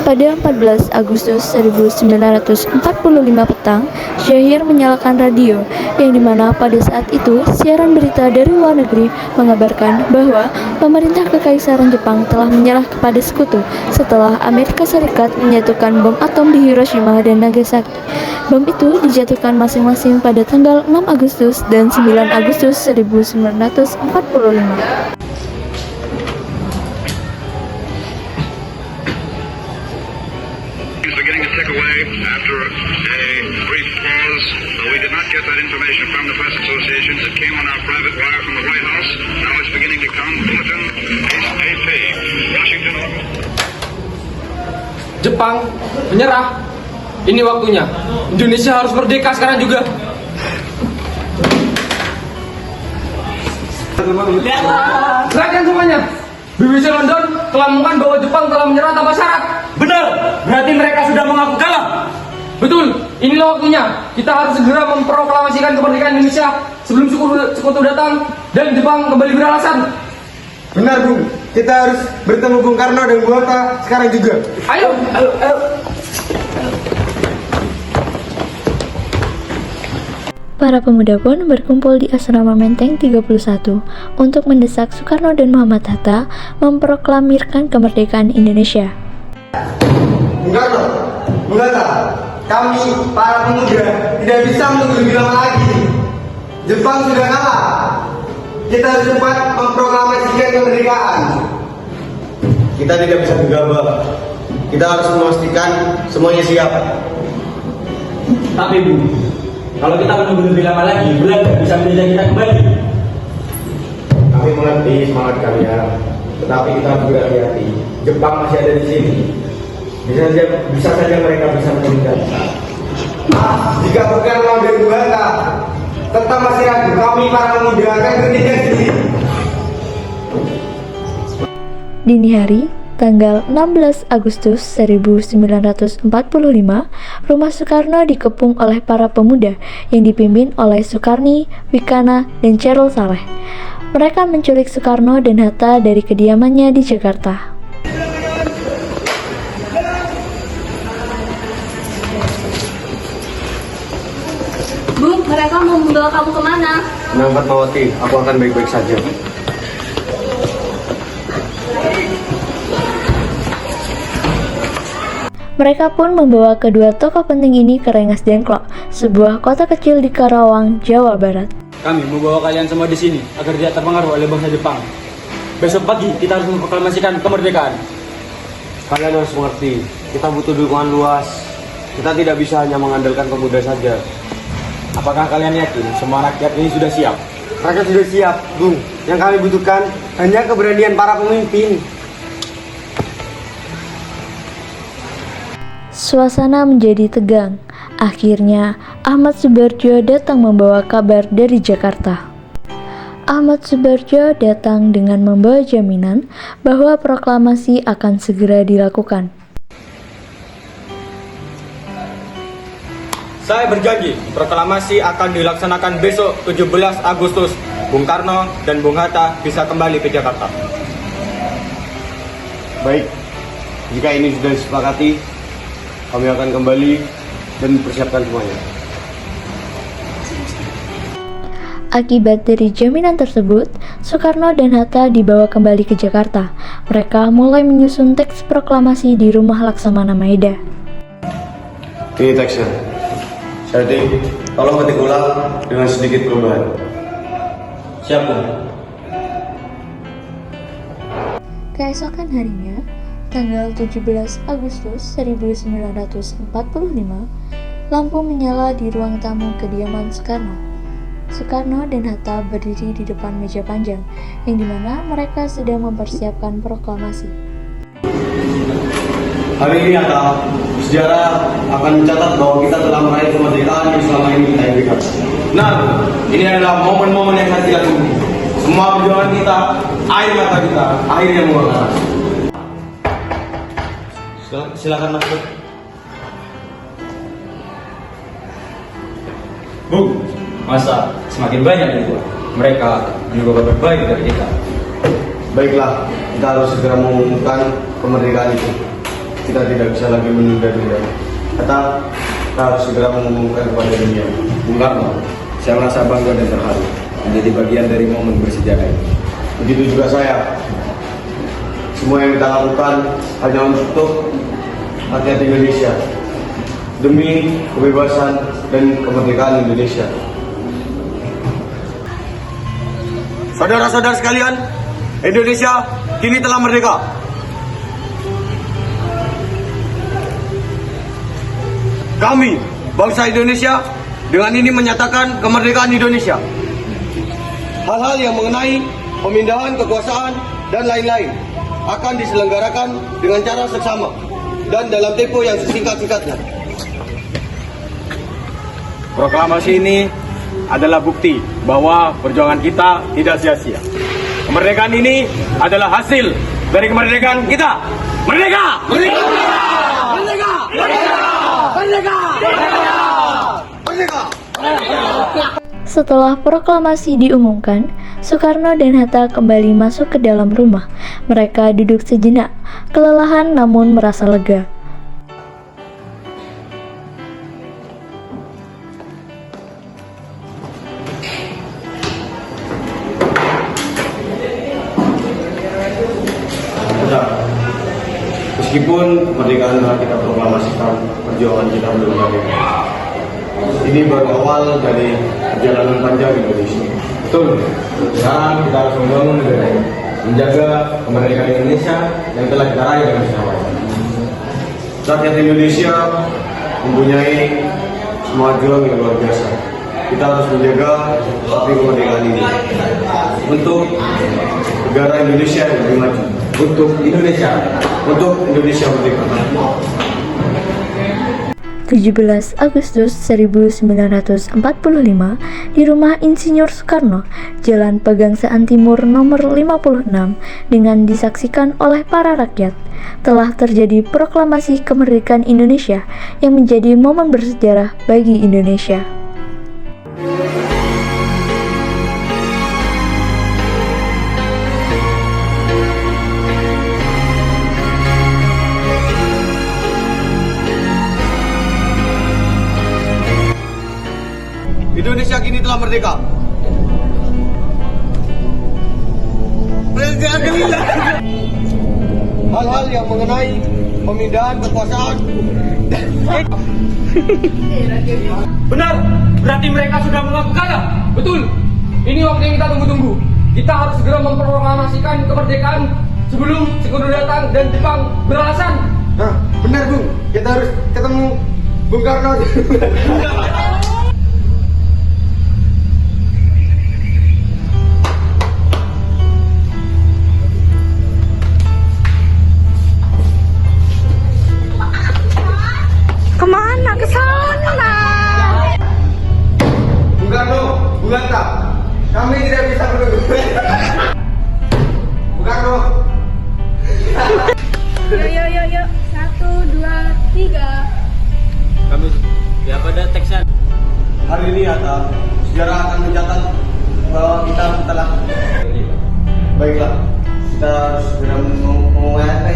Pada 14 Agustus 1945 petang, Zahir menyalakan radio, yang dimana pada saat itu siaran berita dari luar negeri mengabarkan bahwa pemerintah Kekaisaran Jepang telah menyerah kepada sekutu setelah Amerika Serikat menjatuhkan bom atom di Hiroshima dan Nagasaki. Bom itu dijatuhkan masing-masing pada tanggal 6 Agustus dan 9 Agustus 1945. Beginning to tick away after a brief pause. We did not get that information from the Press Association. It came on our private wire from the White House. Now it's beginning to come. Bulletin, AP, Washington. Jepang menyerah. Ini waktunya. Indonesia harus merdeka sekarang juga. Serahkan semuanya. BBC London telah mengumumkan bahwa Jepang telah menyerah tanpa syarat. Benar, berarti mereka sudah mengaku kalah. Betul, inilah waktunya. Kita harus segera memproklamasikan kemerdekaan Indonesia sebelum sekutu datang dan Jepang kembali beralasan. Benar, Bung. Kita harus bertemu Bung Karno dan Bung Hatta sekarang juga. Ayo. Para pemuda pun berkumpul di Asrama Menteng 31 untuk mendesak Soekarno dan Muhammad Hatta memproklamirkan kemerdekaan Indonesia. Bung Karno, Bung Hatta, kami para pemuda tidak bisa menunggu lebih lama lagi. Jepang sudah kalah. Kita harus cepat memproklamasikan kemerdekaan. Kita tidak bisa gegabah. Kita harus memastikan semuanya siap. Tapi Bu, kalau kita menunggu lebih lama lagi, Belanda bisa menjajah kita kembali. Kami mengerti semangat kalian, tetapi kita harus berhati-hati. Jepang masih ada di sini. Bisa saja mereka bisa meninggal. Jika bukan mau dari Hatta, tetap masih ragu. Kami para pemuda akan bertindak sendiri. Dini hari, tanggal 16 Agustus 1945, rumah Soekarno dikepung oleh para pemuda yang dipimpin oleh Soekarni, Wikana, dan Cerul Saleh. Mereka menculik Soekarno dan Hatta dari kediamannya di Jakarta. Bung, mereka mau membawa kamu kemana? Tenang Fatmawati, aku akan baik-baik saja. Mereka pun membawa kedua tokoh penting ini ke Rengas Dengklok, sebuah kota kecil di Karawang, Jawa Barat. Kami membawa kalian semua di sini agar tidak terpengaruh oleh bangsa Jepang. Besok pagi kita harus memproklamasikan kemerdekaan. Kalian harus mengerti, kita butuh dukungan luas. Kita tidak bisa hanya mengandalkan pemuda saja. Apakah kalian yakin semua rakyat ini sudah siap? Rakyat sudah siap, Bung. Yang kami butuhkan hanya keberanian para pemimpin. Suasana menjadi tegang. Akhirnya, Ahmad Subarjo datang membawa kabar dari Jakarta. Ahmad Subarjo datang dengan membawa jaminan bahwa proklamasi akan segera dilakukan. Saya berjanji, proklamasi akan dilaksanakan besok 17 Agustus. Bung Karno dan Bung Hatta bisa kembali ke Jakarta. Baik, jika ini sudah disepakati, kami akan kembali dan mempersiapkan semuanya. Akibat dari jaminan tersebut, Soekarno dan Hatta dibawa kembali ke Jakarta. Mereka mulai menyusun teks proklamasi di rumah Laksamana Maeda. Ini teksnya. Jadi, tolong ketik ulang dengan sedikit perubahan. Siap, Bung. Keesokan harinya, tanggal 17 Agustus 1945, lampu menyala di ruang tamu kediaman Soekarno. Soekarno dan Hatta berdiri di depan meja panjang, yang dimana mereka sedang mempersiapkan proklamasi. Hari ini Hatta, sejarah akan mencatat bahwa kita telah meraih kemerdekaan yang selama ini kita impikan. Nah, ini adalah momen-momen yang saya tidak tunggu. Semua perjuangan kita, air mata kita, akhirnya mewarnai. Silakan masuk. Bung, masa semakin banyak yang buat mereka juga kabar baik dari kita. Baiklah, kita harus segera mengumumkan kemerdekaan itu. kita tidak bisa lagi menunda-nunda. Kita harus segera mengumumkan kepada dunia. Bung Karno, saya merasa bangga dan terharu menjadi bagian dari momen bersejarah ini. Begitu juga saya. Semua yang kita lakukan hanya untuk rakyat Indonesia, demi kebebasan dan kemerdekaan Indonesia. Saudara-saudara sekalian, Indonesia kini telah merdeka. Kami, bangsa Indonesia, dengan ini menyatakan kemerdekaan Indonesia. Hal-hal yang mengenai pemindahan kekuasaan dan lain-lain akan diselenggarakan dengan cara seksama dan dalam tempo yang sesingkat-singkatnya. Proklamasi ini adalah bukti bahwa perjuangan kita tidak sia-sia. Kemerdekaan ini adalah hasil dari kemerdekaan kita. Merdeka! Merdeka! Merdeka! Merdeka! Merdeka! Merdeka! Setelah proklamasi diumumkan, Soekarno dan Hatta kembali masuk ke dalam rumah. Mereka duduk sejenak, kelelahan namun merasa lega. Meskipun kemerdekaan telah kita proklamasikan, perjuangan kita belum berakhir. Ini baru awal dari perjalanan panjang Indonesia. Betul. Sekarang kita harus membangun negara ini, menjaga kemerdekaan Indonesia yang telah kita raih dengan bersama. Rakyat Indonesia mempunyai semangat juang yang luar biasa. Kita harus menjaga api kemerdekaan ini untuk negara Indonesia yang lebih maju. Untuk Indonesia merdeka. 17 Agustus 1945 di rumah Insinyur Soekarno, Jalan Pegangsaan Timur nomor 56, dengan disaksikan oleh para rakyat, telah terjadi proklamasi kemerdekaan Indonesia yang menjadi momen bersejarah bagi Indonesia. Indonesia kini telah merdeka. Hal-hal yang mengenai pemindahan kekuasaan. Benar, berarti mereka sudah mengaku kalah. Betul, ini waktu yang kita tunggu-tunggu. Kita harus segera memproklamasikan kemerdekaan sebelum Sekutu datang dan Jepang beralasan. Nah, benar Bung, kita harus ketemu Bung Karno. Kemana? Ke sana. Bung Karno, Bung Hatta, kami tidak bisa menunggu. Bung Karno. Yo. 1, 2, 3. Kami ya pada teksnya. Hari ini Hatta, sejarah akan mencatat bahwa kita telah. Baiklah, kita harus segera mengumumkan